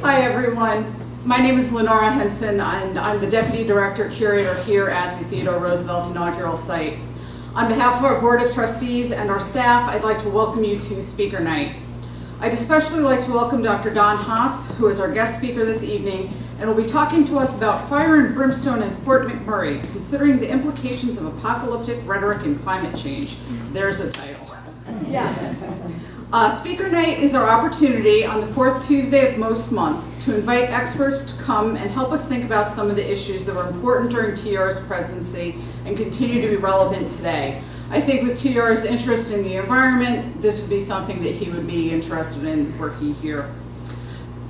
Hi everyone, my name is Lenora Henson and I'm the Deputy Director Curator here at the Theodore Roosevelt Inaugural Site. On behalf of our Board of Trustees and our staff, I'd like to welcome you to Speaker Night. I'd especially like to welcome Dr. Don Haas, who is our guest speaker this evening, and will be talking to us about fire and brimstone in Fort McMurray, considering the implications of apocalyptic rhetoric and climate change. There's a title. Yeah. Speaker Night is our opportunity on the fourth Tuesday of most months to invite experts to come and help us think about some of the issues that were important during TR's presidency and continue to be relevant today. I think with TR's interest in the environment, this would be something that he would be interested in working here.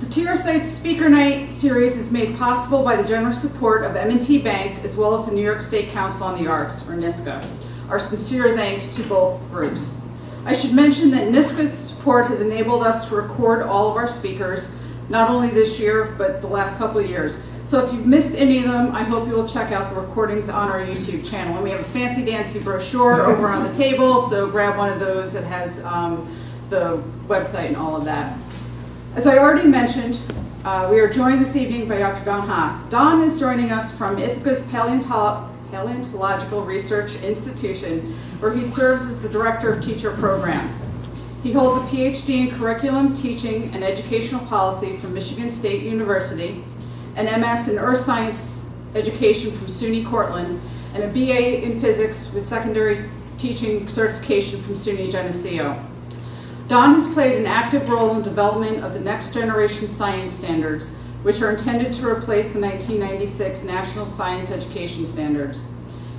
The TR Site's Speaker Night series is made possible by the generous support of M&T Bank as well as the New York State Council on the Arts, or NYSCA. Our sincere thanks to both groups. I should mention that NYSCA's support has enabled us to record all of our speakers, not only this year, but the last couple of years. So if you've missed any of them, I hope you will check out the recordings on our YouTube channel. And we have a fancy dancy brochure over on the table, so grab one of those that has the website and all of that. As I already mentioned, we are joined this evening by Dr. Don Haas. Don is joining us from Ithaca's Paleontological Research Institution, where he serves as the Director of Teacher Programs. He holds a PhD in Curriculum, Teaching, and Educational Policy from Michigan State University, an MS in Earth Science Education from SUNY Cortland, and a BA in Physics with Secondary Teaching Certification from SUNY Geneseo. Don has played an active role in development of the next generation science standards, which are intended to replace the 1996 National Science Education Standards.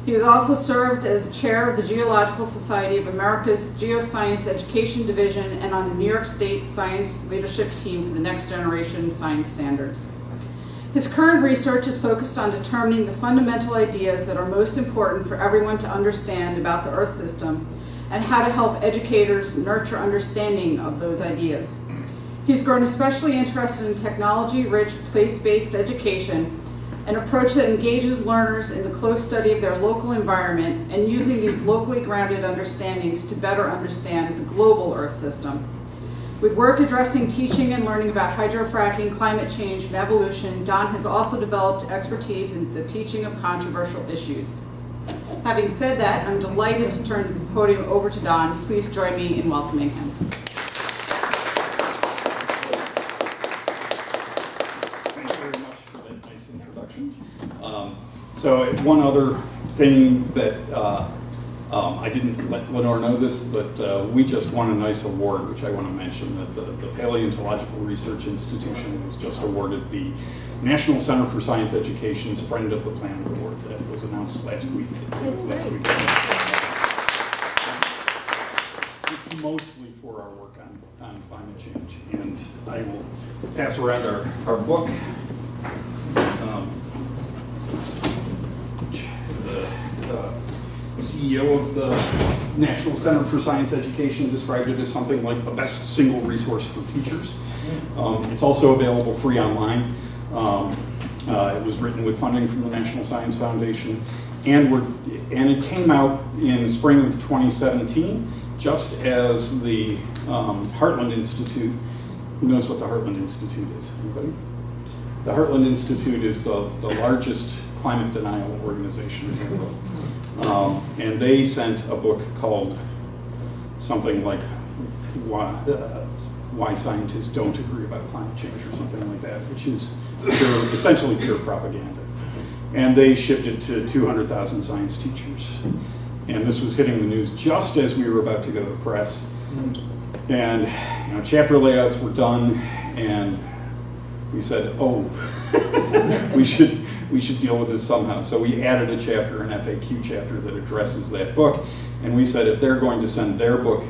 He has also served as chair of the Geological Society of America's Geoscience Education Division and on the New York State Science Leadership Team for the Next Generation Science Standards. His current research is focused on determining the fundamental ideas that are most important for everyone to understand about the Earth system and how to help educators nurture understanding of those ideas. He's grown especially interested in technology-rich, place-based education, an approach that engages learners in the close study of their local environment and using these locally grounded understandings to better understand the global Earth system. With work addressing teaching and learning about hydrofracking, climate change, and evolution, Don has also developed expertise in the teaching of controversial issues. Having said that, I'm delighted to turn the podium over to Don. Please join me in welcoming him. Thank you very much for that nice introduction. So one other thing that I didn't let Lenore know this, but we just won a nice award, which I want to mention, that the Paleontological Research Institution was just awarded the National Center for Science Education's Friend of the Planet Award. That was announced last week. That's great. It's mostly for our work on climate change. And I will pass around our book. The CEO of the National Center for Science Education described it as something like the best single resource for teachers. It's also available free online. It was written with funding from the National Science Foundation, and it came out in spring of 2017, just as the Heartland Institute. Who knows what the Heartland Institute is? Anybody? The Heartland Institute is the largest climate denial organization in the world. And they sent a book called something like Why Scientists Don't Agree About Climate Change or something like that, which is essentially pure propaganda. And they shipped it to 200,000 science teachers. And this was hitting the news just as we were about to go to the press. And chapter layouts were done, and we said, oh, we should deal with this somehow. So we added a chapter, an FAQ chapter that addresses that book. And we said if they're going to send their book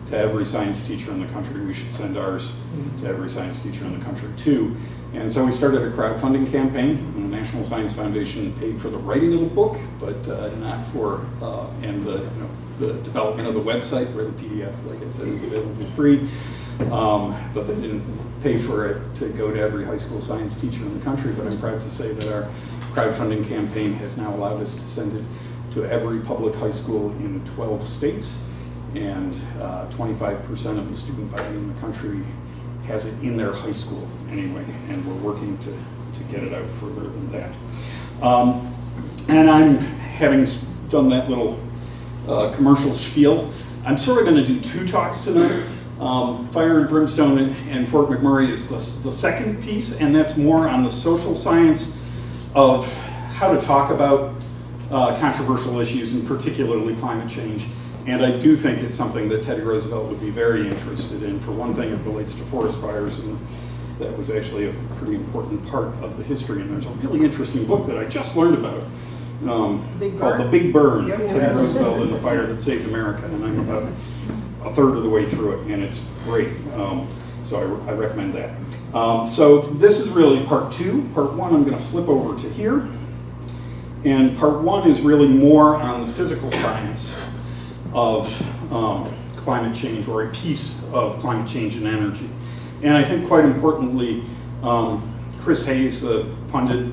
to every science teacher in the country, we should send ours to every science teacher in the country too. And so we started a crowdfunding campaign. And the National Science Foundation paid for the writing of the book, but not for and the development of the website where the PDF, like I said, is available free. But they didn't pay for it to go to every high school science teacher in the country. But I'm proud to say that our crowdfunding campaign has now allowed us to send it to every public high school in 12 states, and 25% of the student body in the country has it in their high school anyway, and we're working to get it out further than that. And I'm, having done that little commercial spiel, I'm sort of going to do two talks tonight. Fire and Brimstone and Fort McMurray is the second piece, and that's more on the social science of how to talk about controversial issues, and particularly climate change. And I do think it's something that Teddy Roosevelt would be very interested in. For one thing, it relates to forest fires, and that was actually a pretty important part of the history. And there's a really interesting book that I just learned about called The Big Burn, Teddy Roosevelt and the Fire That Saved America. And I'm about a third of the way through it, and it's great. So I recommend that. So this is really part two. Part one, I'm going to flip over to here. And part one is really more on the physical science of climate change, or a piece of climate change and energy. And I think quite importantly, Chris Hayes, the pundit,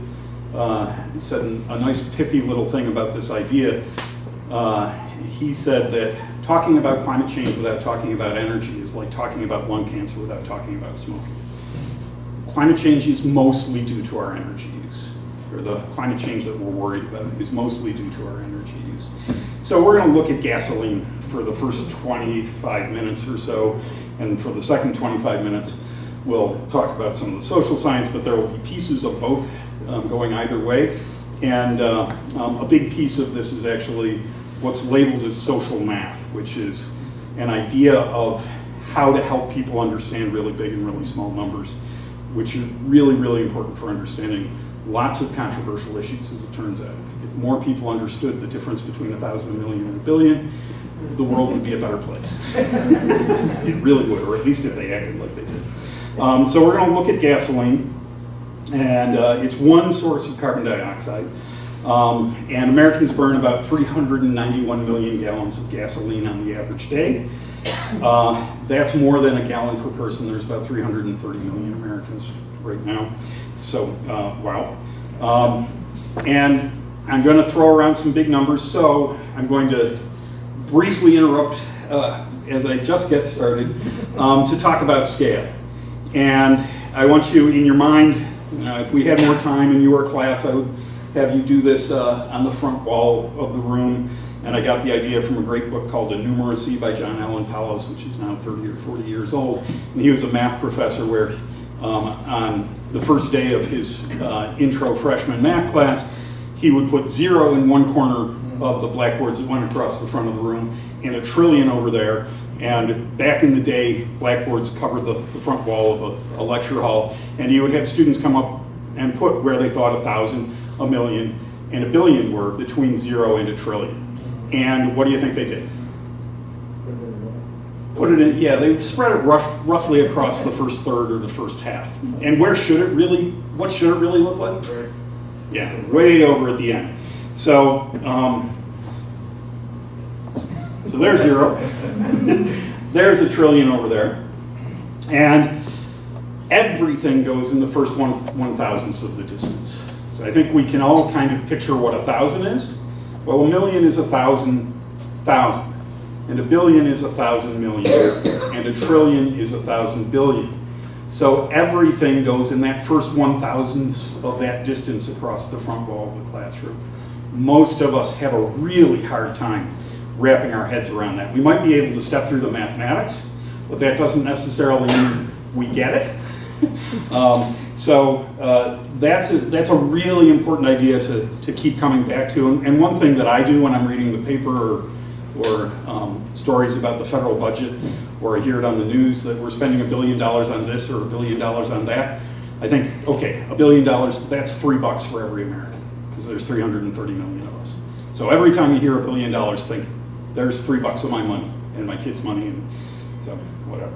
said a nice pithy little thing about this idea. He said that talking about climate change without talking about energy is like talking about lung cancer without talking about smoking. Climate change is mostly due to our energy use, or the climate change that we're worried about is mostly due to our energy use. So we're going to look at gasoline for the first 25 minutes or so, and for the second 25 minutes, we'll talk about some of the social science, but there will be pieces of both going either way. And a big piece of this is actually what's labeled as social math, which is an idea of how to help people understand really big and really small numbers, which is really, really important for understanding lots of controversial issues, as it turns out. If more people understood the difference between 1,000, a million, and a billion, the world would be a better place. It really would, or at least if they acted like they did. So we're going to look at gasoline, and it's one source of carbon dioxide. And Americans burn about 391 million gallons of gasoline on the average day. That's more than a gallon per person. There's about 330 million Americans right now. So, wow. And I'm going to throw around some big numbers, so I'm going to briefly interrupt as I just get started to talk about scale. And I want you, in your mind, if we had more time in your class, I would have you do this on the front wall of the room. And I got the idea from a great book called A Numeracy by John Allen Powles, which is now 30 or 40 years old. And he was a math professor where on the first day of his intro freshman math class, he would put 0 in one corner of the blackboards that went across the front of the room and a trillion over there. And back in the day, blackboards covered the front wall of a lecture hall, and he would have students come up and put where they thought 1,000, a million, and a billion were between 0 and a trillion. And what do you think they did? Put it in, yeah, they spread it roughly across the first third or the first half. And what should it really look like? Yeah, way over at the end. So, so there's 0. There's a trillion over there. And everything goes in the first 1/1000th of the distance. So I think we can all kind of picture what 1,000 is. Well, a million is 1,000,000. And a billion is 1,000 million. And a trillion is 1,000 billion. So everything goes in that first 1/1000th of that distance across the front wall of the classroom. Most of us have a really hard time wrapping our heads around that. We might be able to step through the mathematics, but that doesn't necessarily mean we get it. So that's a really important idea to keep coming back to. And one thing that I do when I'm reading the paper or stories about the federal budget, or I hear it on the news that we're spending $1 billion on this or $1 billion on that, I think, okay, $1 billion, that's $3 for every American, because there's 330 million of us. So every time you hear $1 billion, think, there's $3 of my money and my kids' money, and so whatever.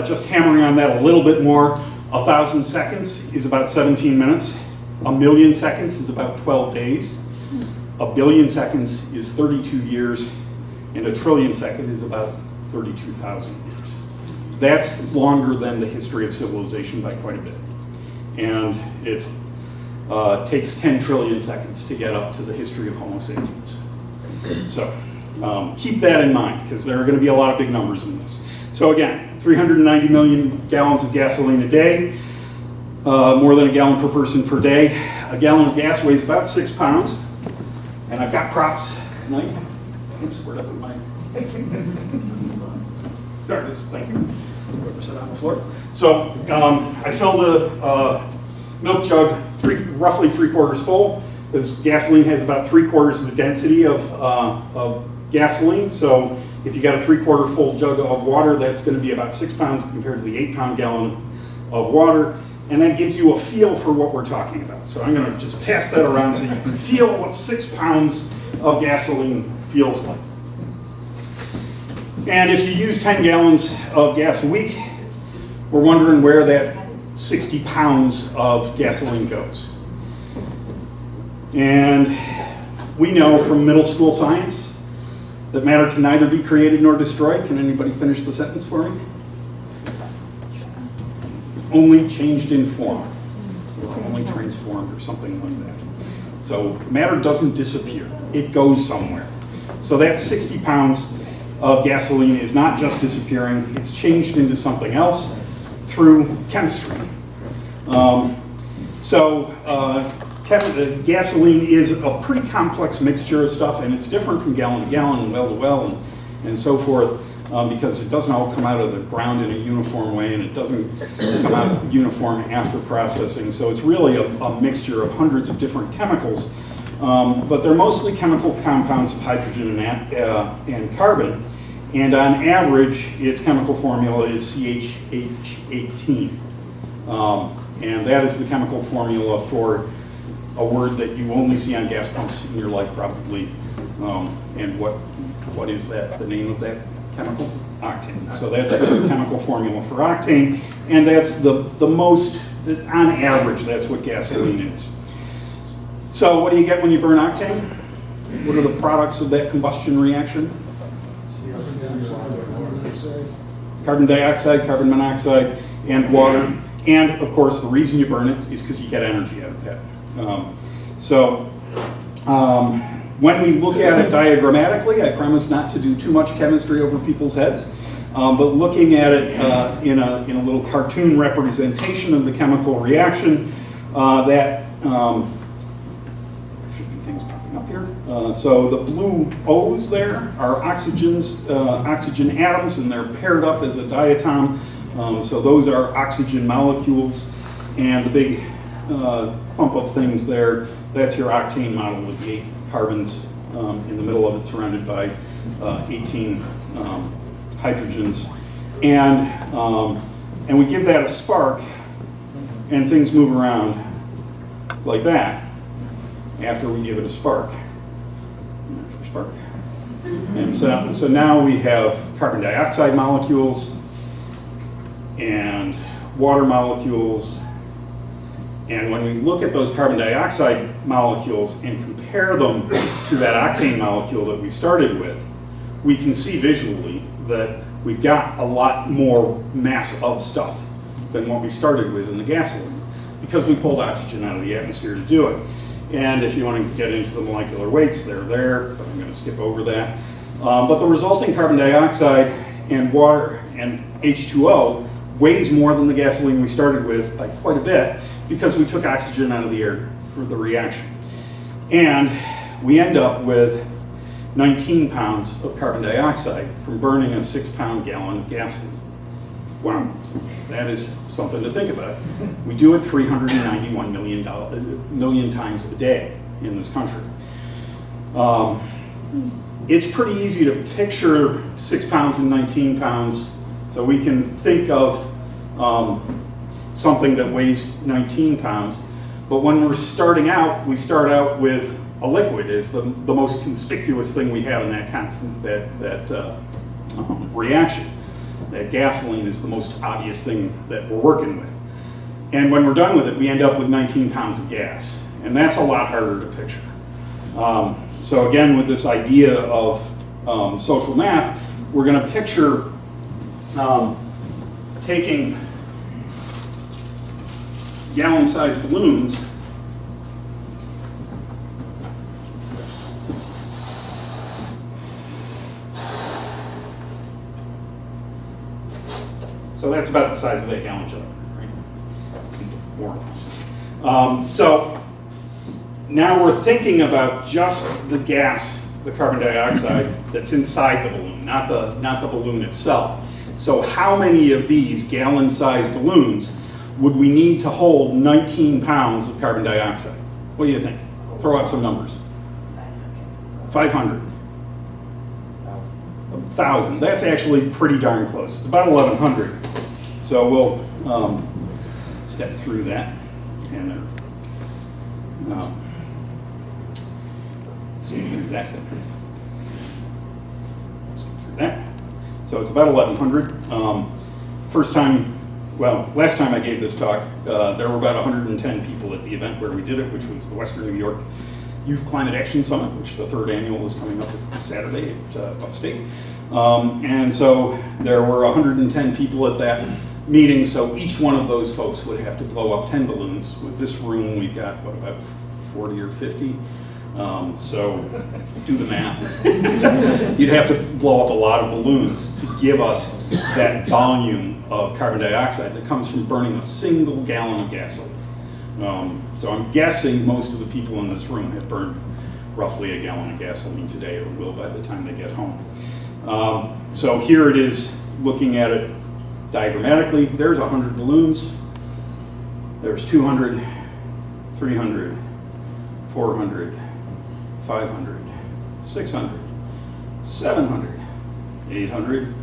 Just hammering on that a little bit more, 1,000 seconds is about 17 minutes. 1,000,000 seconds is about 12 days. 1 billion seconds is 32 years, and 1 trillion seconds is about 32,000 years. That's longer than the history of civilization by quite a bit. And it takes 10 trillion seconds to get up to the history of Homo sapiens. So keep that in mind, because there are going to be a lot of big numbers in this. So again, 390 million gallons of gasoline a day, more than a gallon per person per day. A gallon of gas weighs about 6 pounds. And I've got props tonight. Oops, where'd I put my... There it is, thank you. Whoever sat on the floor. So I filled a milk jug roughly 3/4 full. This gasoline has about 3/4 the density of gasoline. So if you got a 3/4 full jug of water, that's going to be about 6 pounds compared to the 8-pound gallon of water. And that gives you a feel for what we're talking about. So I'm going to just pass that around so you can feel what 6 pounds of gasoline feels like. And if you use 10 gallons of gas a week, we're wondering where that 60 pounds of gasoline goes. And we know from middle school science that matter can neither be created nor destroyed. Can anybody finish the sentence for me? Only changed in form, or only transformed, or something like that. So matter doesn't disappear, it goes somewhere. So that 60 pounds of gasoline is not just disappearing, it's changed into something else through chemistry. Gasoline is a pretty complex mixture of stuff, and it's different from gallon to gallon and well to well and so forth. Because it doesn't all come out of the ground in a uniform way, and it doesn't come out uniform after processing. So it's really a mixture of hundreds of different chemicals, but they're mostly chemical compounds of hydrogen and carbon. And on average, its chemical formula is CH18. And that is the chemical formula for a word that you only see on gas pumps in your life, probably. And what is that? The name of that chemical? Octane. So that's the chemical formula for octane, and that's the most, on average, that's what gasoline is. So what do you get when you burn octane? What are the products of that combustion reaction? Carbon dioxide, carbon monoxide, and water. And of course, the reason you burn it is because you get energy out of that. When we look at it diagrammatically, I promise not to do too much chemistry over people's heads, but looking at it in a little cartoon representation of the chemical reaction, that should be things popping up here. So the blue O's there are oxygen atoms, and they're paired up as a diatom. So those are oxygen molecules, and the big clump of things there, that's your octane model with the 8 carbons in the middle of it, surrounded by 18 hydrogens, and we give that a spark, and things move around like that after we give it a spark. And so now we have carbon dioxide molecules and water molecules. And when we look at those carbon dioxide molecules and compare them to that octane molecule that we started with, we can see visually that we've got a lot more mass of stuff than what we started with in the gasoline, because we pulled oxygen out of the atmosphere to do it. And if you want to get into the molecular weights, they're there, but I'm going to skip over that. But the resulting carbon dioxide and water and H2O weighs more than the gasoline we started with by quite a bit, because we took oxygen out of the air for the reaction. And we end up with 19 pounds of carbon dioxide from burning a 6-pound gallon of gasoline. Wow, that is something to think about. We do it 391 million times a day in this country. It's pretty easy to picture 6 pounds and 19 pounds, so we can think of something that weighs 19 pounds. But when we're starting out, we start out with a liquid is the most conspicuous thing we have in that constant, that reaction. That gasoline is the most obvious thing that we're working with. And when we're done with it, we end up with 19 pounds of gas. And that's a lot harder to picture. So again, with this idea of social math, we're going to picture taking gallon-sized balloons So that's about the size of that gallon jug, right? More or less. So now we're thinking about just the gas, the carbon dioxide that's inside the balloon, not the balloon itself. So how many of these gallon-sized balloons would we need to hold 19 pounds of carbon dioxide? What do you think? Throw out some numbers. 500. 1,000. That's actually pretty darn close. It's about 1,100. So we'll step through that and see through that. Skip through that. So it's about 1,100. Last time I gave this talk, there were about 110 people at the event where we did it, which was the Western New York Youth Climate Action Summit, which the third annual is coming up Saturday at Upstate. And so there were 110 people at that meeting, so each one of those folks would have to blow up 10 balloons. With this room, we've got, what, about 40 or 50? So do the math. You'd have to blow up a lot of balloons to give us that volume of carbon dioxide that comes from burning a single gallon of gasoline. So I'm guessing most of the people in this room have burned roughly a gallon of gasoline today, or will by the time they get home. So here it is, looking at it diagrammatically. There's 100 balloons. There's 200, 300, 400, 500, 600, 700, 800,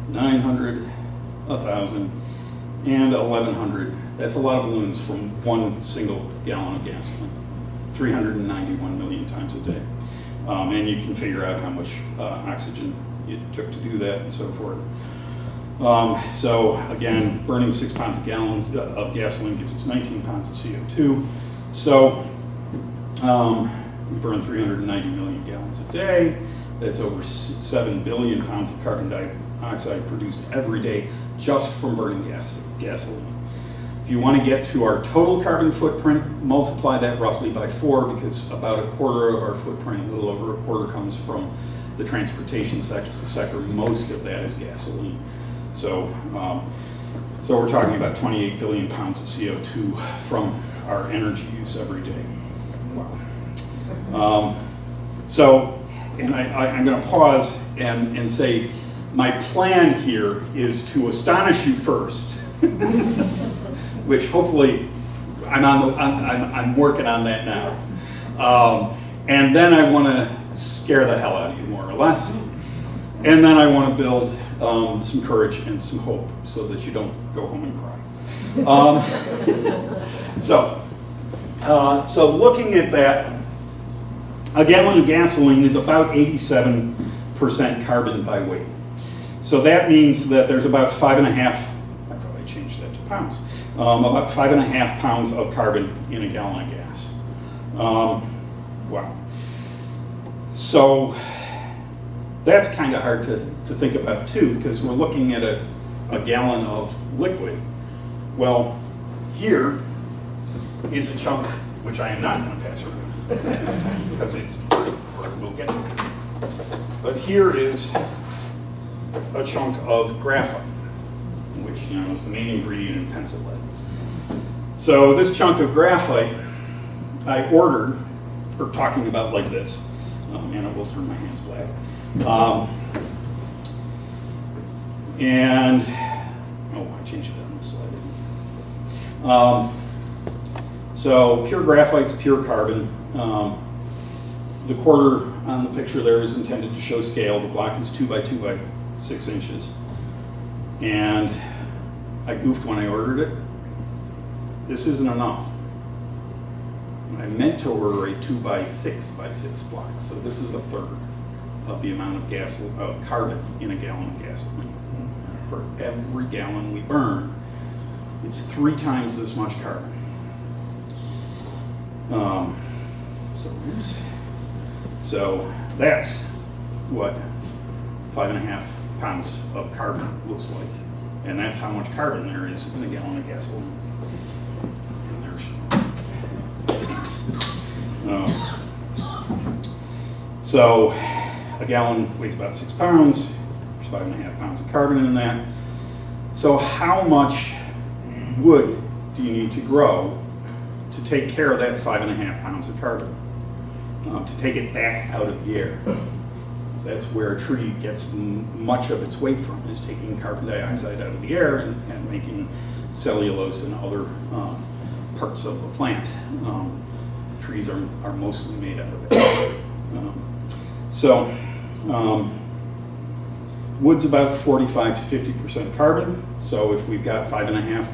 900, 1,000, and 1,100. That's a lot of balloons from one single gallon of gasoline, 391 million times a day. And you can figure out how much oxygen it took to do that and so forth. So again, burning 6 pounds a gallon of gasoline gives us 19 pounds of CO2. So we burn 390 million gallons a day. That's over 7 billion pounds of carbon dioxide produced every day just from burning gasoline. If you want to get to our total carbon footprint, multiply that roughly by 4, because about a quarter of our footprint, a little over a quarter, comes from the transportation sector. Most of that is gasoline. So, so we're talking about 28 billion pounds of CO2 from our energy use every day. Wow. And I'm going to pause and say my plan here is to astonish you first, which hopefully I'm working on that now. And then I want to scare the hell out of you more or less. And then I want to build some courage and some hope so that you don't go home and cry. So looking at that, a gallon of gasoline is about 87% carbon by weight. So that means that there's about 5.5, I thought I changed that to pounds, about 5.5 pounds of carbon in a gallon of gas. Wow. So that's kind of hard to think about too, because we're looking at a gallon of liquid. Well, here is a chunk, which I am not going to pass around, because it's or we'll get you. But here is a chunk of graphite, which is the main ingredient in pencil lead. So this chunk of graphite I ordered for talking about like this, and it will turn my hands black. I changed it on this slide. So pure graphite's pure carbon. The quarter on the picture there is intended to show scale. The block is 2 by 2 by 6 inches. And I goofed when I ordered it. This isn't enough. I meant to order a 2 by 6 by 6 block. So this is a third of the amount of carbon in a gallon of gasoline. For every gallon we burn, it's 3 times this much carbon. So that's what 5.5 pounds of carbon looks like. And that's how much carbon there is in a gallon of gasoline. And so a gallon weighs about 6 pounds. There's 5.5 pounds of carbon in that. So how much wood do you need to grow to take care of that 5.5 pounds of carbon, to take it back out of the air? So that's where a tree gets much of its weight from, is taking carbon dioxide out of the air and making cellulose and other parts of the plant. Trees are mostly made out of it. Wood's about 45 to 50% carbon. So if we've got 5.5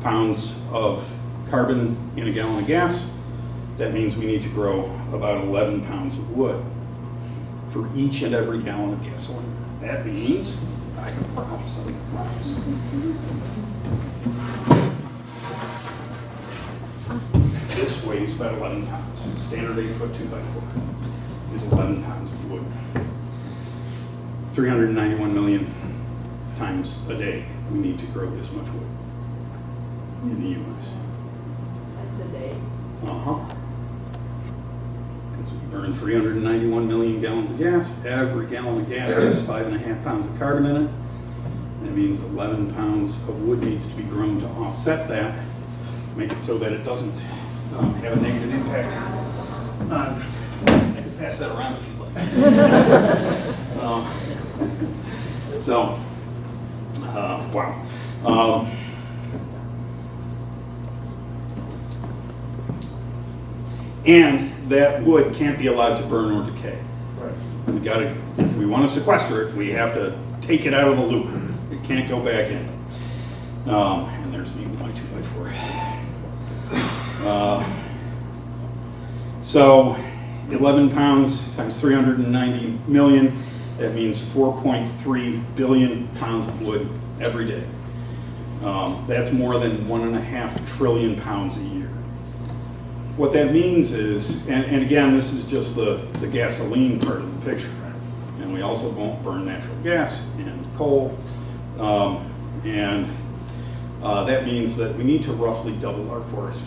pounds of carbon in a gallon of gas, that means we need to grow about 11 pounds of wood for each and every gallon of gasoline. That means I can promise this weighs about 11 pounds. Standard 8-foot 2x4 is 11 pounds of wood. 391 million times a day we need to grow this much wood in the U.S. That's a day. Because we burn 391 million gallons of gas. Every gallon of gas has 5.5 pounds of carbon in it. That means 11 pounds of wood needs to be grown to offset that, make it so that it doesn't have a negative impact. I can pass that around if you'd like. Wow. And that wood can't be allowed to burn or decay. Right. We got to, if we want to sequester it, we have to take it out of the loop. It can't go back in. And there's me with my 2x4. So 11 pounds times 390 million, that means 4.3 billion pounds of wood every day. That's more than 1.5 trillion pounds a year. What that means is, and again, this is just the gasoline part of the picture, and we also won't burn natural gas and coal, that means that we need to roughly double our forest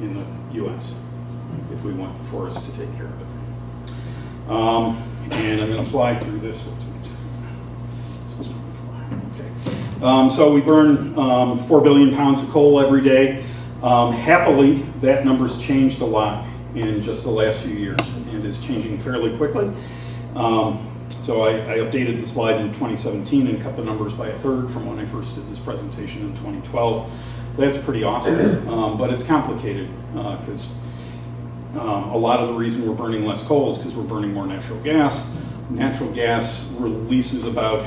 in the U.S. if we want the forest to take care of it. And I'm going to fly through this. Okay. So we burn 4 billion pounds of coal every day. Happily, that number's changed a lot in just the last few years and is changing fairly quickly. So I updated the slide in 2017 and cut the numbers by 1/3 from when I first did this presentation in 2012. That's pretty awesome, but it's complicated because a lot of the reason we're burning less coal is because we're burning more natural gas. Natural gas releases about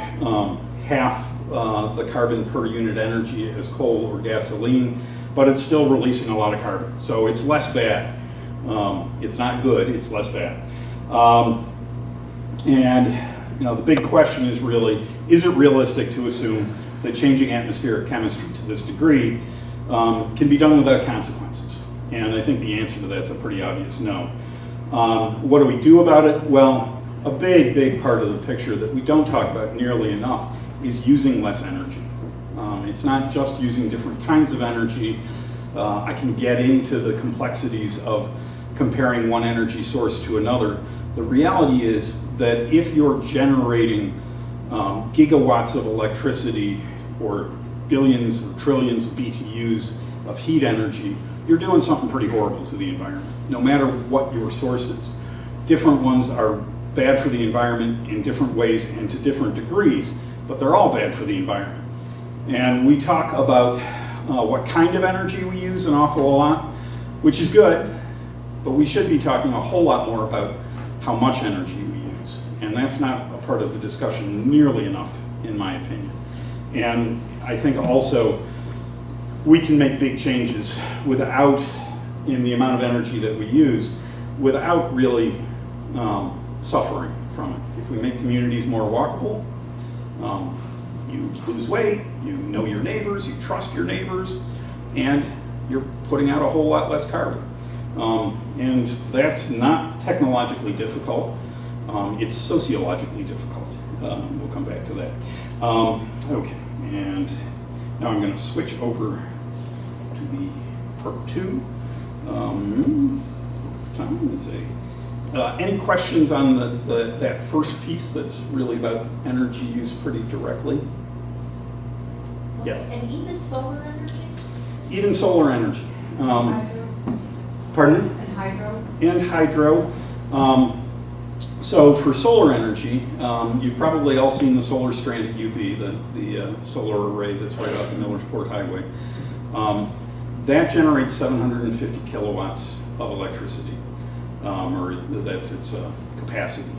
half the carbon per unit energy as coal or gasoline, but it's still releasing a lot of carbon. So it's less bad. It's not good, it's less bad. The big question is really, is it realistic to assume that changing atmospheric chemistry to this degree can be done without consequences? And I think the answer to that's a pretty obvious no. What do we do about it? Well, a big part of the picture that we don't talk about nearly enough is using less energy. It's not just using different kinds of energy. I can get into the complexities of comparing one energy source to another. The reality is that if you're generating gigawatts of electricity or billions or trillions of BTUs of heat energy, you're doing something pretty horrible to the environment, no matter what your source is. Different ones are bad for the environment in different ways and to different degrees, but they're all bad for the environment. And we talk about what kind of energy we use an awful lot, which is good, but we should be talking a whole lot more about how much energy we use. And that's not a part of the discussion nearly enough, in my opinion. And I think also we can make big changes without, in the amount of energy that we use, without really suffering from it. If we make communities more walkable, you lose weight, you know your neighbors, you trust your neighbors, and you're putting out a whole lot less carbon. And that's not technologically difficult, it's sociologically difficult. We'll come back to that. Okay, and now I'm going to switch over to the part 2. Any questions on that first piece that's really about energy use pretty directly? Yes. And even solar energy? Even solar energy. Hydro? Pardon me? And hydro? And hydro. So for solar energy, you've probably all seen the solar strand at UB, the solar array that's right off the Millersport Highway. That generates 750 kilowatts of electricity, or that's its capacity.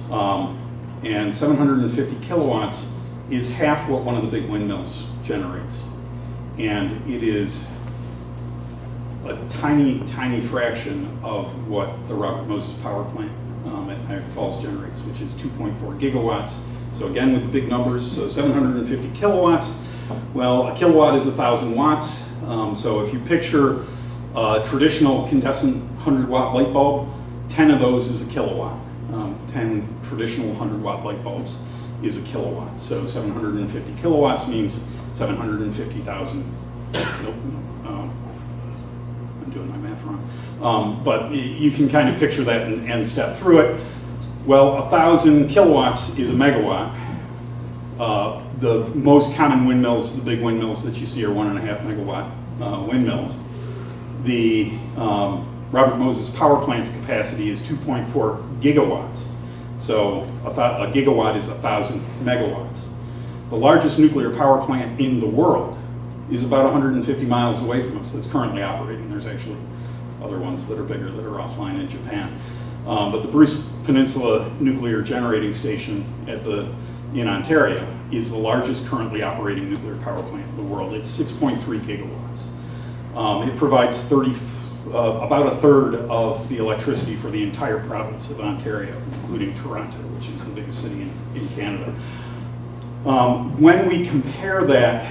And 750 kilowatts is half what one of the big windmills generates. And it is a tiny, tiny fraction of what the Robert Moses power plant at Niagara Falls generates, which is 2.4 gigawatts. So again, with the big numbers, so 750 kilowatts. Well, a kilowatt is 1,000 watts. So if you picture a traditional incandescent 100-watt light bulb, 10 of those is a kilowatt. 10 traditional 100-watt light bulbs is a kilowatt. So 750 kilowatts means 750,000. Nope. I'm doing my math wrong. But you can kind of picture that and step through it. Well, 1,000 kilowatts is a megawatt. The most common windmills, the big windmills that you see, are 1.5 megawatt windmills. The Robert Moses power plant's capacity is 2.4 gigawatts. So a gigawatt is 1,000 megawatts. The largest nuclear power plant in the world is about 150 miles away from us that's currently operating. There's actually other ones that are bigger that are offline in Japan. But the Bruce Peninsula Nuclear Generating Station in Ontario is the largest currently operating nuclear power plant in the world. It's 6.3 gigawatts. It provides about a third of the electricity for the entire province of Ontario, including Toronto, which is the biggest city in Canada. When we compare that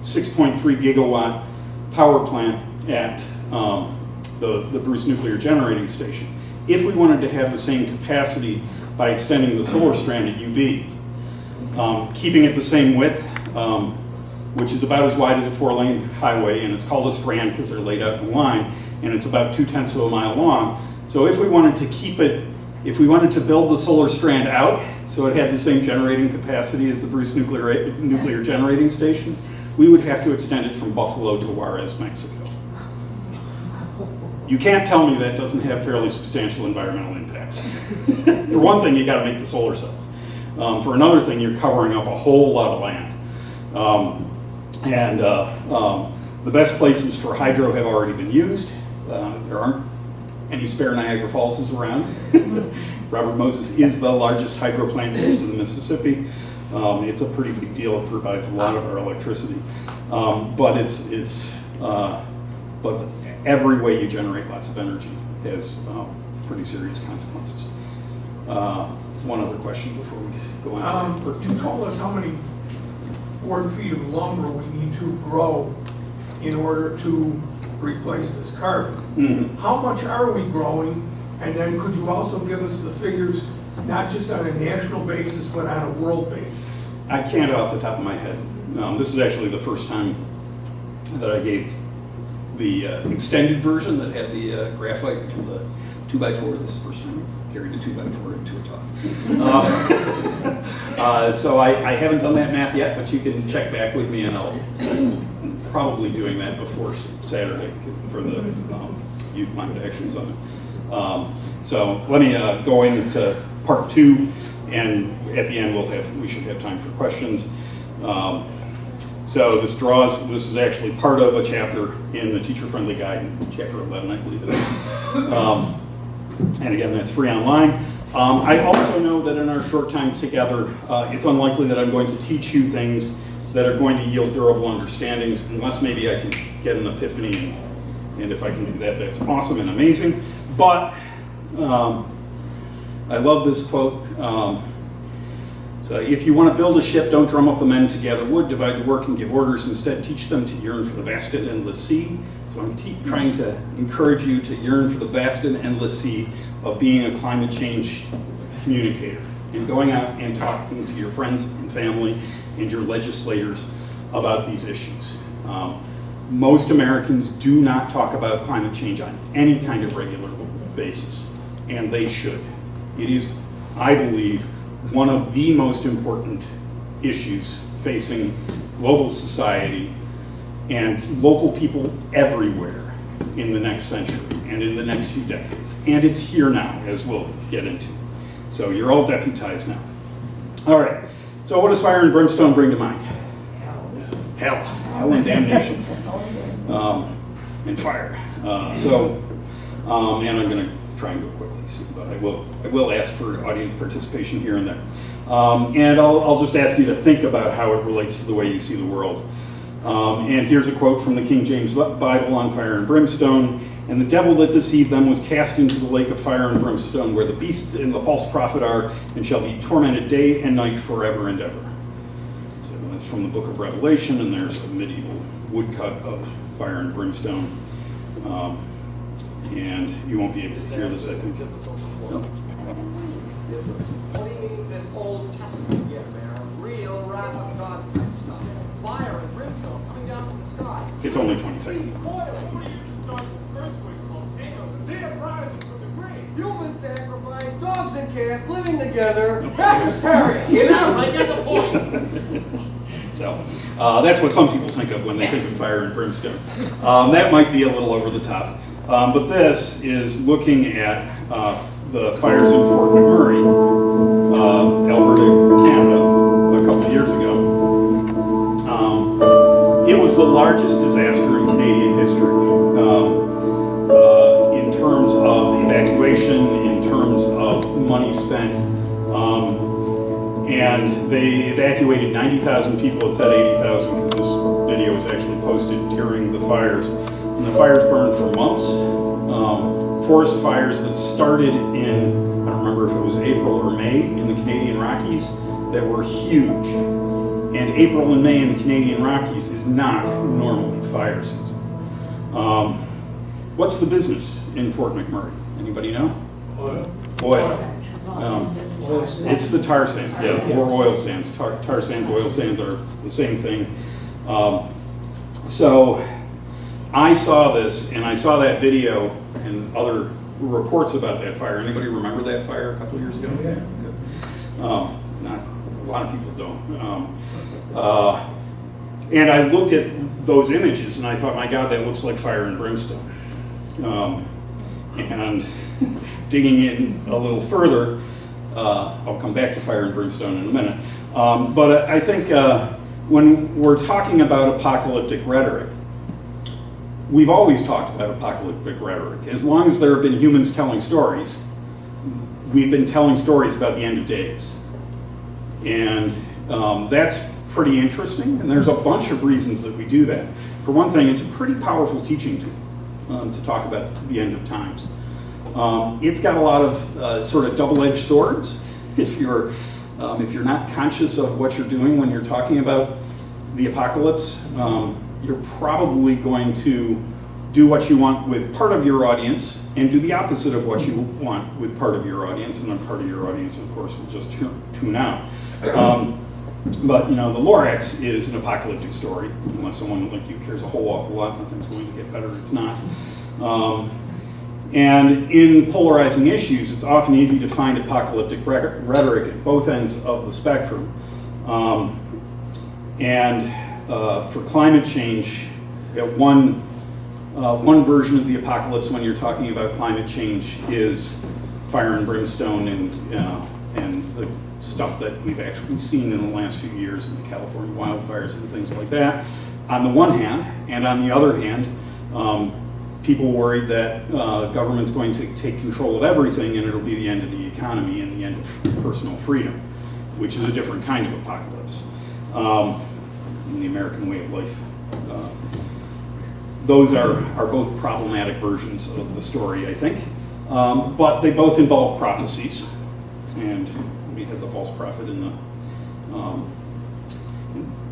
6.3 gigawatt power plant at the Bruce Nuclear Generating Station, if we wanted to have the same capacity by extending the solar strand at UB, keeping it the same width, which is about as wide as a 4-lane highway, and it's called a strand because they're laid out in a line, and it's about 0.2 of a mile long. So if we wanted to keep it, if we wanted to build the solar strand out so it had the same generating capacity as the Bruce Nuclear Generating Station, we would have to extend it from Buffalo to Juarez, Mexico. You can't tell me that doesn't have fairly substantial environmental impacts. For one thing, you got to make the solar cells. For another thing, you're covering up a whole lot of land. The best places for hydro have already been used. There aren't any spare Niagara Falls around. Robert Moses is the largest hydro plant east of the Mississippi. It's a pretty big deal. It provides a lot of our electricity. But every way you generate lots of energy has pretty serious consequences. One other question before we go on to You told us how many board feet of lumber we need to grow in order to replace this carbon. Mm-hmm. How much are we growing? And then could you also give us the figures, not just on a national basis, but on a world basis? I can't off the top of my head. This is actually the first time that I gave the extended version that had the graphite and the 2x4. This is the first time I've carried a 2x4 into a talk. So I haven't done that math yet, but you can check back with me, and I'll probably doing that before Saturday for the Youth Climate Action Summit. So let me go into part 2, and at the end we should have time for questions. So this is actually part of a chapter in the Teacher Friendly Guide, chapter 11, I believe it is. And again, that's free online. I also know that in our short time together, it's unlikely that I'm going to teach you things that are going to yield durable understandings, unless maybe I can get an epiphany, and if I can do that, that's awesome and amazing. But I love this quote. So if you want to build a ship, don't drum up the men to gather wood, divide the work and give orders. Instead, teach them to yearn for the vast and endless sea. So I'm trying to encourage you to yearn for the vast and endless sea of being a climate change communicator and going out and talking to your friends and family and your legislators about these issues. Most Americans do not talk about climate change on any kind of regular basis, and they should. It is, I believe, one of the most important issues facing global society, and local people everywhere in the next century and in the next few decades. And it's here now, as we'll get into. So you're all deputized now. All right, so what does fire and brimstone bring to mind? Hell and damnation, and fire. And I'm going to try and go quickly, but I will ask for audience participation here and there. And I'll just ask you to think about how it relates to the way you see the world. And here's a quote from the King James Bible on fire and brimstone. And the devil that deceived them was cast into the lake of fire and brimstone, where the beast and the false prophet are, and shall be tormented day and night forever and ever. So that's from the book of Revelation, and there's a medieval woodcut of fire and brimstone. And you won't be able to hear this, I think. No. What he means is Old Testament, yeah, man. Real wrath of God type stuff. Fire and brimstone coming down from the sky. It's only 20 seconds. Human sacrifice, dogs and cats living together. That's hysteria. You know, I get the point. So that's what some people think of when they think of fire and brimstone. That might be a little over the top. But this is looking at the fires in Fort McMurray, Alberta, Canada, a couple of years ago. It was the largest disaster in Canadian history in terms of evacuation, in terms of money spent. And they evacuated 90,000 people. It said 80,000 because this video was actually posted during the fires. And the fires burned for months. Forest fires that started in, I don't remember if it was April or May, in the Canadian Rockies, that were huge. And April and May in the Canadian Rockies is not normally fire season. What's the business in Fort McMurray? Anybody know? Oil. It's the tar sands, yeah, or oil sands. Tar sands, oil sands are the same thing. So I saw this, and I saw that video and other reports about that fire. Anybody remember that fire a couple of years ago? Yeah. Good. Not a lot of people don't. And I looked at those images, and I thought, my God, that looks like fire and brimstone. And digging in a little further, I'll come back to fire and brimstone in a minute. But I think when we're talking about apocalyptic rhetoric, we've always talked about apocalyptic rhetoric. As long as there have been humans telling stories, we've been telling stories about the end of days. And that's pretty interesting, and there's a bunch of reasons that we do that. For one thing, it's a pretty powerful teaching tool to talk about the end of times. It's got a lot of sort of double-edged swords. If you're not conscious of what you're doing when you're talking about the apocalypse, you're probably going to do what you want with part of your audience and do the opposite of what you want with part of your audience, and then part of your audience, of course, will just tune out. But, the Lorax is an apocalyptic story. Unless someone like you cares a whole awful lot, nothing's going to get better, it's not. And in polarizing issues, it's often easy to find apocalyptic rhetoric at both ends of the spectrum. For climate change, one version of the apocalypse when you're talking about climate change is fire and brimstone and the stuff that we've actually seen in the last few years in the California wildfires and things like that, on the one hand. And on the other hand, people worried that government's going to take control of everything and it'll be the end of the economy and the end of personal freedom, which is a different kind of apocalypse. In the American way of life. Those are both problematic versions of the story, I think. But they both involve prophecies. And we had the false prophet in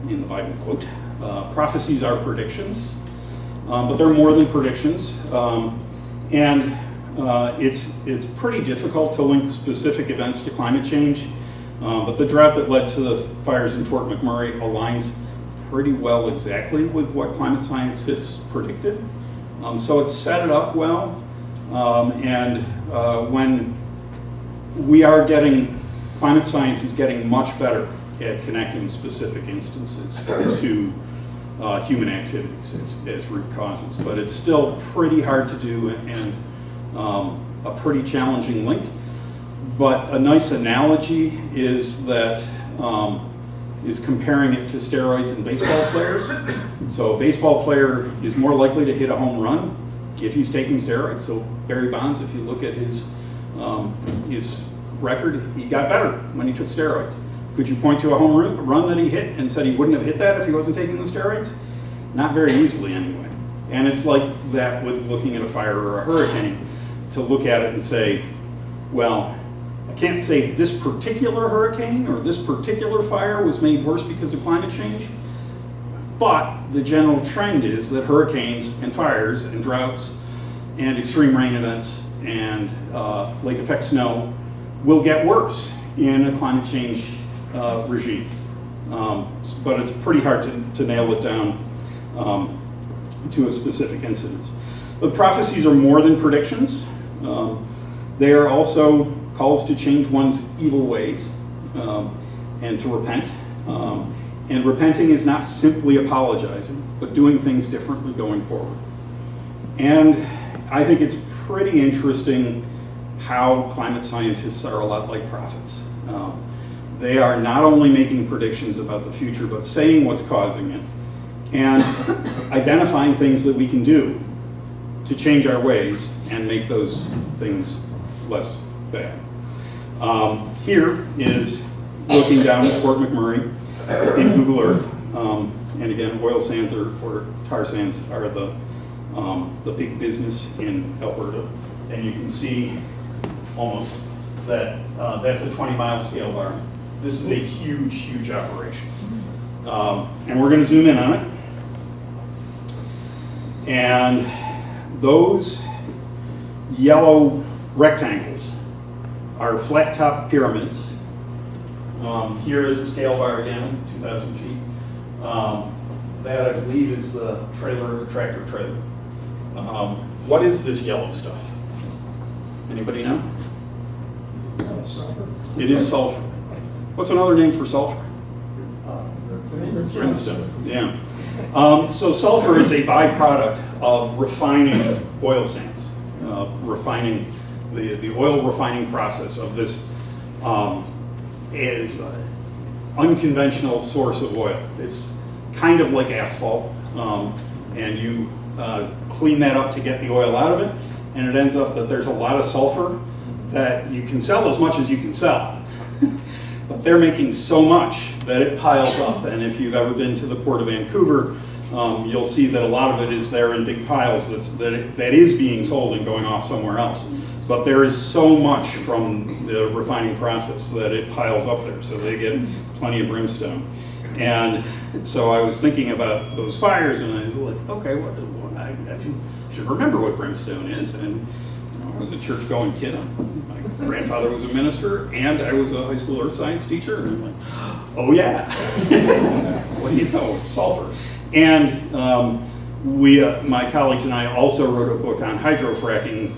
the Bible quote. Prophecies are predictions, but they're more than predictions. It's pretty difficult to link specific events to climate change. But the drought that led to the fires in Fort McMurray aligns pretty well exactly with what climate scientists predicted. So it's set it up well. When we are climate science is getting much better at connecting specific instances to human activities as root causes. But it's still pretty hard to do and a pretty challenging link. But a nice analogy is that is comparing it to steroids in baseball players. So a baseball player is more likely to hit a home run if he's taking steroids. So Barry Bonds, if you look at his record, he got better when he took steroids. Could you point to a home run that he hit and said he wouldn't have hit that if he wasn't taking the steroids? Not very easily anyway. And it's like that with looking at a fire or a hurricane, to look at it and say, well, I can't say this particular hurricane or this particular fire was made worse because of climate change, but the general trend is that hurricanes and fires and droughts and extreme rain events and lake effect snow will get worse in a climate change regime. But it's pretty hard to nail it down to a specific incidence. But prophecies are more than predictions. They are also calls to change one's evil ways and to repent. And repenting is not simply apologizing, but doing things differently going forward. And I think it's pretty interesting how climate scientists are a lot like prophets. They are not only making predictions about the future, but saying what's causing it and identifying things that we can do to change our ways and make those things less bad. Here is looking down at Fort McMurray in Google Earth. And again, oil sands or tar sands are the big business in Alberta. And you can see almost that that's a 20-mile scale bar. This is a huge, huge operation. And we're going to zoom in on it. And those yellow rectangles are flat top pyramids. Here is the scale bar again, 2,000 feet. That I believe is the trailer, the tractor trailer. What is this yellow stuff? Anybody know? It is sulfur. What's another name for sulfur? Brimstone. Yeah. So sulfur is a byproduct of refining oil sands, refining the oil refining process of this unconventional source of oil. It's kind of like asphalt, and you clean that up to get the oil out of it, and it ends up that there's a lot of sulfur that you can sell as much as you can sell. But they're making so much that it piles up, and if you've ever been to the Port of Vancouver, you'll see that a lot of it is there in big piles that is being sold and going off somewhere else. But there is so much from the refining process that it piles up there, so they get plenty of brimstone. And so I was thinking about those fires, and I was like, okay, I should remember what brimstone is. And I was a church-going kid. My grandfather was a minister, and I was a high school earth science teacher. And I'm like, oh yeah, what do you know? It's sulfur. And my colleagues and I also wrote a book on hydrofracking.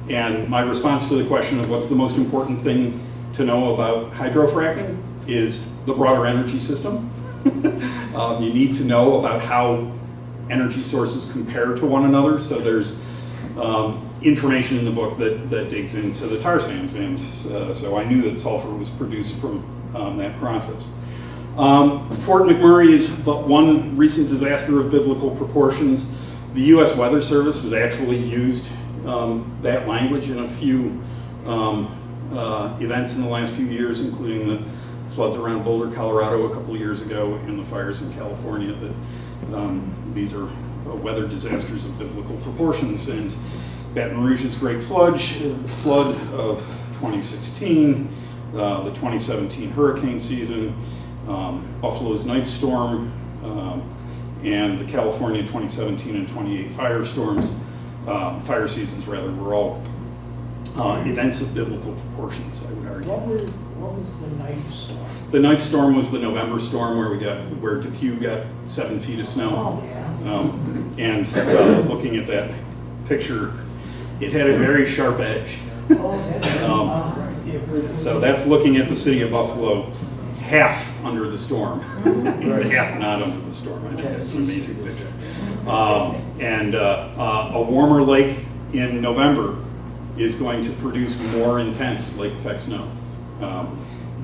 And my response to the question of what's the most important thing to know about hydrofracking is the broader energy system. You need to know about how energy sources compare to one another. So there's information in the book that digs into the tar sands, and so I knew that sulfur was produced from that process. Fort McMurray is but one recent disaster of biblical proportions. The U.S. Weather Service has actually used that language in a few events in the last few years, including the floods around Boulder, Colorado a couple of years ago, and the fires in California. That these are weather disasters of biblical proportions. And Baton Rouge's Great Flood of 2016, the 2017 hurricane season, Buffalo's knife storm, and the California 2017 and 28 fire seasons were all events of biblical proportions, I would argue. What was the knife storm? The knife storm was the November storm where Depew got 7 feet of snow. Oh, yeah. And looking at that picture, it had a very sharp edge. Oh, yeah. So that's looking at the city of Buffalo half under the storm, half not under the storm. I think that's an amazing picture. And a warmer lake in November is going to produce more intense lake effect snow.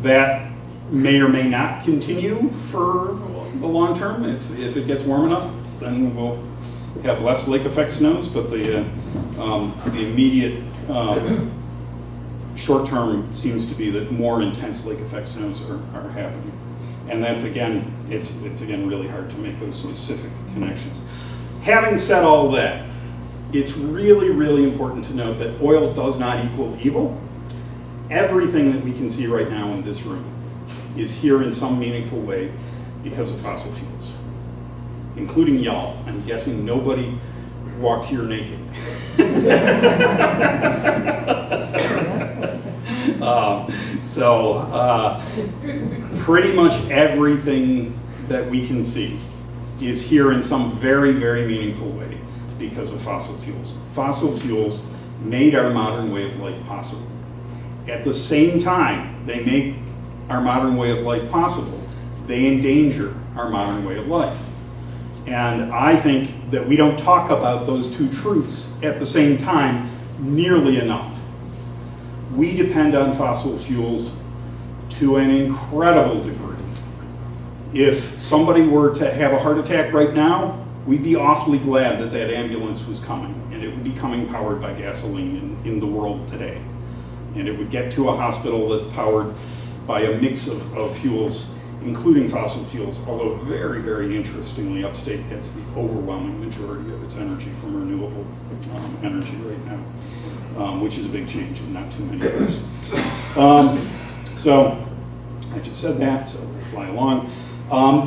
That may or may not continue for the long term. If it gets warm enough, then we'll have less lake effect snows, but the immediate short term seems to be that more intense lake effect snows are happening. And that's again, it's again really hard to make those specific connections. Having said all that, it's really, really important to note that oil does not equal evil. Everything that we can see right now in this room is here in some meaningful way because of fossil fuels, including y'all. I'm guessing nobody walked here naked. Pretty much everything that we can see is here in some very, very meaningful way because of fossil fuels. Fossil fuels made our modern way of life possible. At the same time they make our modern way of life possible, they endanger our modern way of life. And I think that we don't talk about those two truths at the same time nearly enough. We depend on fossil fuels to an incredible degree. If somebody were to have a heart attack right now, we'd be awfully glad that that ambulance was coming, and it would be coming powered by gasoline in the world today. And it would get to a hospital that's powered by a mix of fuels, including fossil fuels, although very, very interestingly, upstate gets the overwhelming majority of its energy from renewable energy right now, which is a big change in not too many years. So I just said that, so we'll fly along.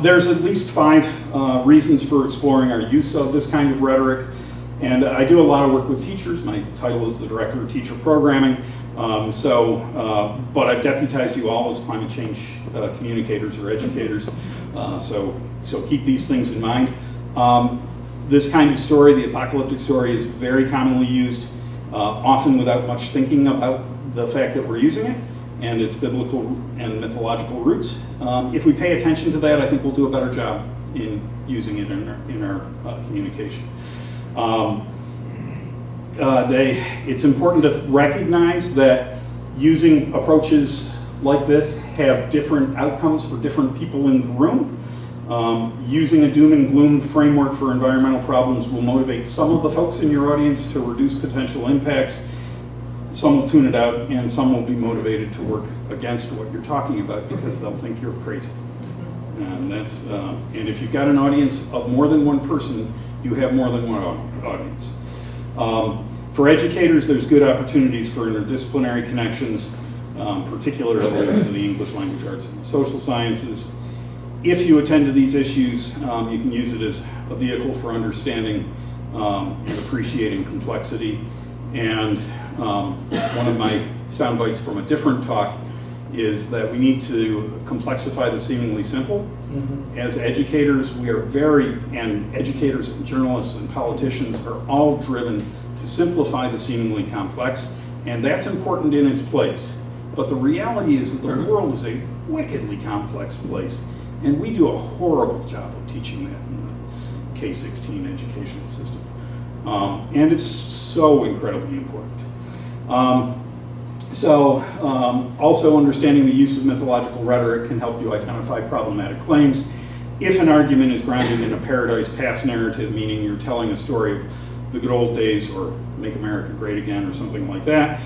There's at least 5 reasons for exploring our use of this kind of rhetoric. And I do a lot of work with teachers. My title is the Director of Teacher Programming. But I've deputized you all as climate change communicators or educators. So keep these things in mind. This kind of story, the apocalyptic story, is very commonly used, often without much thinking about the fact that we're using it and its biblical and mythological roots. If we pay attention to that, I think we'll do a better job in using it in our communication. It's important to recognize that using approaches like this have different outcomes for different people in the room. Using a doom and gloom framework for environmental problems will motivate some of the folks in your audience to reduce potential impacts. Some will tune it out, and some will be motivated to work against what you're talking about because they'll think you're crazy. And if you've got an audience of more than one person, you have more than one audience. For educators, there's good opportunities for interdisciplinary connections, particularly to the English language arts and the social sciences. If you attend to these issues, you can use it as a vehicle for understanding and appreciating complexity. And one of my sound bites from a different talk is that we need to complexify the seemingly simple. Mm-hmm. As educators, we are and educators and journalists and politicians are all driven to simplify the seemingly complex, and that's important in its place. But the reality is that the world is a wickedly complex place, and we do a horrible job of teaching that in the K-16 educational system. And it's so incredibly important. Also understanding the use of mythological rhetoric can help you identify problematic claims. If an argument is grounded in a Paradise Past narrative, meaning you're telling a story of the good old days or Make America Great Again or something like that,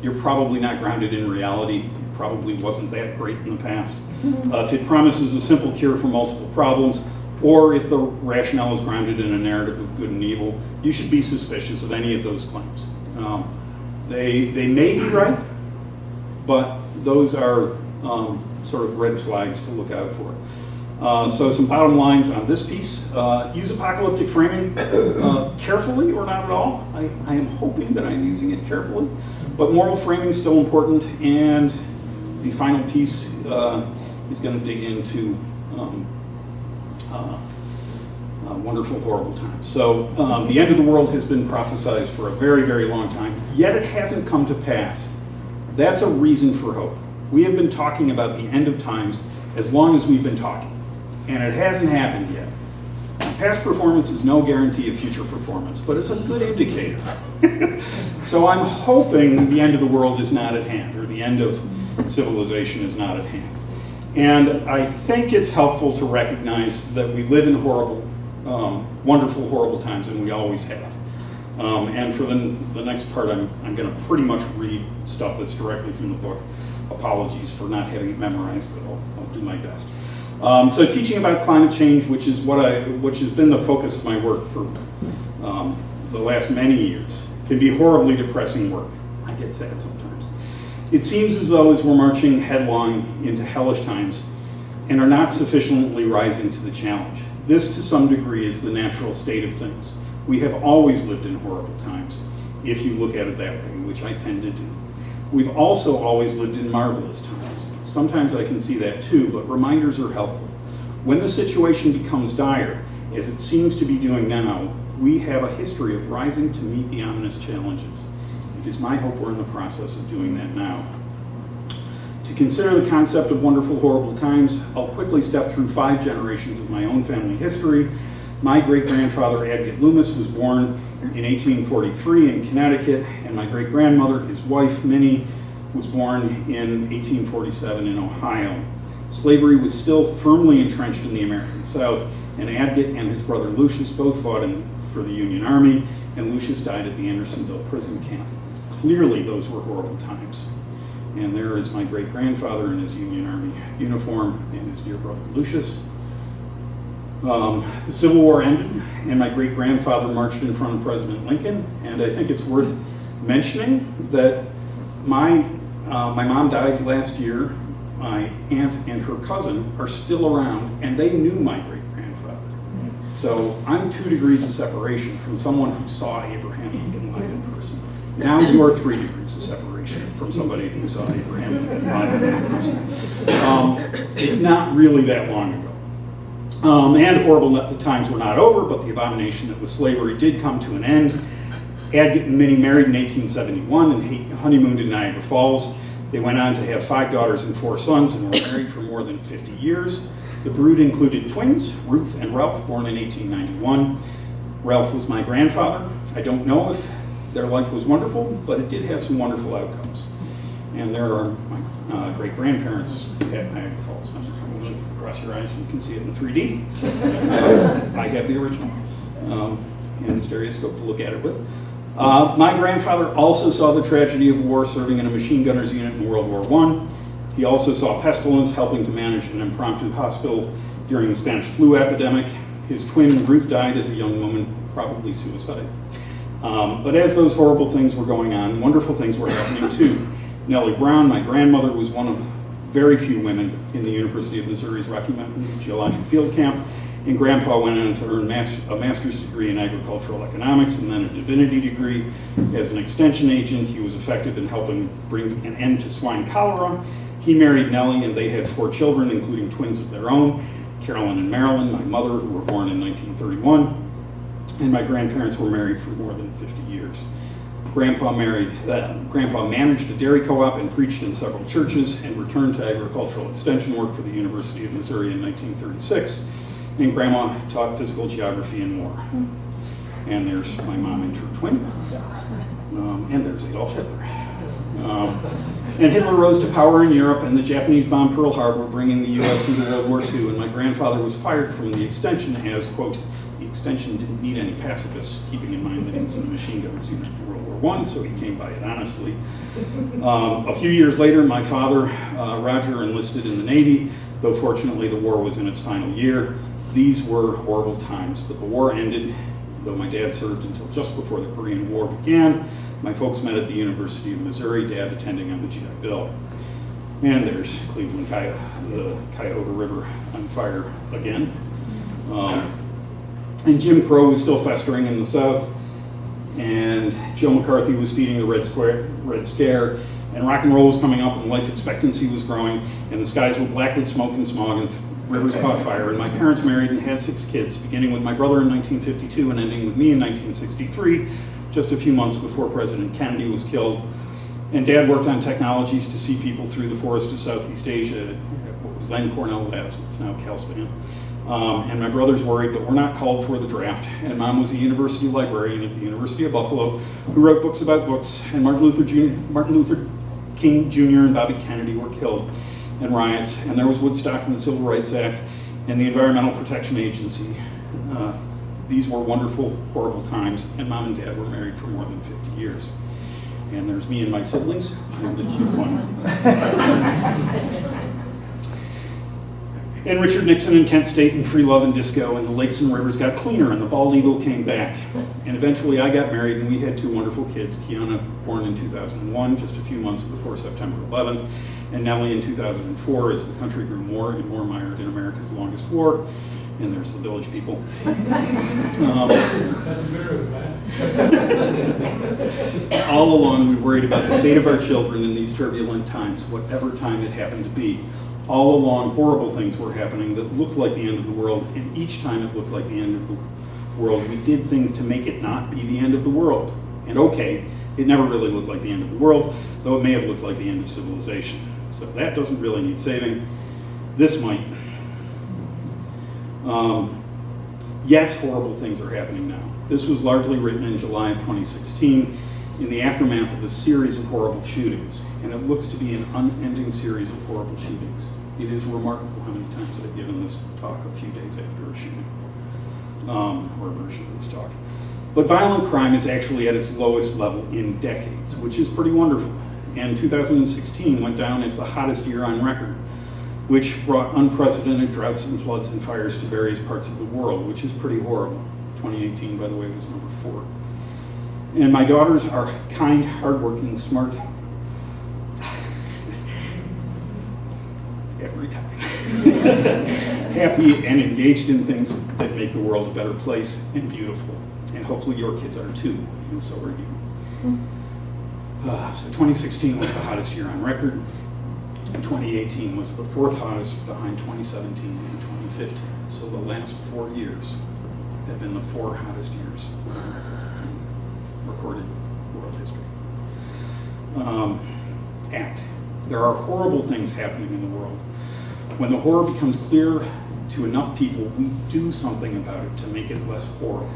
you're probably not grounded in reality. It probably wasn't that great in the past. If it promises a simple cure for multiple problems, or if the rationale is grounded in a narrative of good and evil, you should be suspicious of any of those claims. They may be right, but those are sort of red flags to look out for. So some bottom lines on this piece. Use apocalyptic framing carefully or not at all. I am hoping that I'm using it carefully, but moral framing is still important, and the final piece is going to dig into wonderful, horrible times. So the end of the world has been prophesized for a very, very long time, yet it hasn't come to pass. That's a reason for hope. We have been talking about the end of times as long as we've been talking, and it hasn't happened yet. Past performance is no guarantee of future performance, but it's a good indicator. So I'm hoping the end of the world is not at hand, or the end of civilization is not at hand. And I think it's helpful to recognize that we live in horrible, wonderful, horrible times, and we always have. And for the next part, I'm going to pretty much read stuff that's directly from the book. Apologies for not having it memorized, but I'll do my best. So teaching about climate change, which has been the focus of my work for the last many years, can be horribly depressing work. I get sad sometimes. It seems as though as we're marching headlong into hellish times and are not sufficiently rising to the challenge. This, to some degree, is the natural state of things. We have always lived in horrible times, if you look at it that way, which I tend to do. We've also always lived in marvelous times. Sometimes I can see that too, but reminders are helpful. When the situation becomes dire, as it seems to be doing now, we have a history of rising to meet the ominous challenges. It is my hope we're in the process of doing that now. To consider the concept of wonderful, horrible times, I'll quickly step through 5 generations of my own family history. My great-grandfather, Adgit Loomis, was born in 1843 in Connecticut, and my great-grandmother, his wife, Minnie, was born in 1847 in Ohio. Slavery was still firmly entrenched in the American South, and Adgit and his brother Lucius both fought for the Union Army, and Lucius died at the Andersonville prison camp. Clearly, those were horrible times. And there is my great-grandfather in his Union Army uniform and his dear brother Lucius. The Civil War ended, and my great-grandfather marched in front of President Lincoln, and I think it's worth mentioning that my mom died last year. My aunt and her cousin are still around, and they knew my great-grandfather. So I'm 2 degrees of separation from someone who saw Abraham Lincoln live in person. Now you're 3 degrees of separation from somebody who saw Abraham Lincoln live in person. It's not really that long ago. And horrible times were not over, but the abomination that was slavery did come to an end. Adgit and Minnie married in 1871 and honeymooned in Niagara Falls. They went on to have 5 daughters and 4 sons and were married for more than 50 years. The brood included twins, Ruth and Ralph, born in 1891. Ralph was my grandfather. I don't know if their life was wonderful, but it did have some wonderful outcomes. And there are my great-grandparents at Niagara Falls. Across your eyes, you can see it in 3D. I have the original and the stereoscope to look at it with. My grandfather also saw the tragedy of war, serving in a machine gunner's unit in World War I. He also saw pestilence, helping to manage an impromptu hospital during the Spanish flu epidemic. His twin, Ruth, died as a young woman, probably suicide. But as those horrible things were going on, wonderful things were happening too. Nellie Brown, my grandmother, was one of very few women in the University of Missouri's Rocky Mountain Geologic Field Camp, and Grandpa went on to earn a master's degree in agricultural economics and then a divinity degree. As an extension agent, he was effective in helping bring an end to swine cholera. He married Nellie, and they had 4 children, including twins of their own, Carolyn and Marilyn, my mother, who were born in 1931, and my grandparents were married for more than 50 years. Grandpa managed a dairy co-op and preached in several churches and returned to agricultural extension work for the University of Missouri in 1936. And Grandma taught physical geography and more. And there's my mom and her twin. And there's Adolf Hitler. And Hitler rose to power in Europe, and the Japanese bombed Pearl Harbor, bringing the U.S. into World War II. And my grandfather was fired from the extension as, quote, the extension didn't need any pacifists, keeping in mind that he was in the machine gunners unit in World War I, so he came by it honestly. A few years later, my father, Roger, enlisted in the Navy, though fortunately the war was in its final year. These were horrible times, but the war ended, though my dad served until just before the Korean War began. My folks met at the University of Missouri, Dad attending on the GI Bill. And there's Cleveland, the Cuyahoga River on fire again. And Jim Crow was still festering in the South. And Joe McCarthy was feeding the Red Scare. And rock and roll was coming up, and life expectancy was growing. And the skies were black with smoke and smog, and rivers caught fire. And my parents married and had 6 kids, beginning with my brother in 1952 and ending with me in 1963, just a few months before President Kennedy was killed. And Dad worked on technologies to see people through the forest of Southeast Asia at what was then Cornell Labs, it's now CalSpan. And my brother's worried that we're not called for the draft. And Mom was a university librarian at the University of Buffalo who wrote books about books. And Martin Luther King Jr. and Bobby Kennedy were killed in riots. And there was Woodstock and the Civil Rights Act and the Environmental Protection Agency. These were wonderful, horrible times. And Mom and Dad were married for more than 50 years. And there's me and my siblings. I'm the cute one. And Richard Nixon and Kent State and free love and disco, and the lakes and rivers got cleaner, and the bald eagle came back. And eventually I got married, and we had 2 wonderful kids. Kiana, born in 2001, just a few months before September 11th, and Nellie in 2004 as the country grew more and more mired in America's longest war. And there's the Village People. All along, we worried about the fate of our children in these turbulent times, whatever time it happened to be. All along, horrible things were happening that looked like the end of the world, and each time it looked like the end of the world, we did things to make it not be the end of the world. And okay, it never really looked like the end of the world, though it may have looked like the end of civilization. So that doesn't really need saving. This might. Yes, horrible things are happening now. This was largely written in July of 2016 in the aftermath of a series of horrible shootings, and it looks to be an unending series of horrible shootings. It is remarkable how many times I've given this talk a few days after a shooting, or a version of this talk. But violent crime is actually at its lowest level in decades, which is pretty wonderful. And 2016 went down as the hottest year on record, which brought unprecedented droughts and floods and fires to various parts of the world, which is pretty horrible. 2018, by the way, was number 4. And my daughters are kind, hardworking, smart. Every time. Happy and engaged in things that make the world a better place and beautiful. And hopefully your kids are too, and so are you. So 2016 was the hottest year on record. And 2018 was the 4th hottest behind 2017 and 2015. So the last 4 years have been the 4 hottest years on record in recorded world history. Act. There are horrible things happening in the world. When the horror becomes clear to enough people, we do something about it to make it less horrible.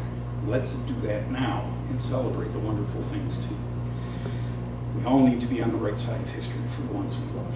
Let's do that now and celebrate the wonderful things too. We all need to be on the right side of history for the ones we love.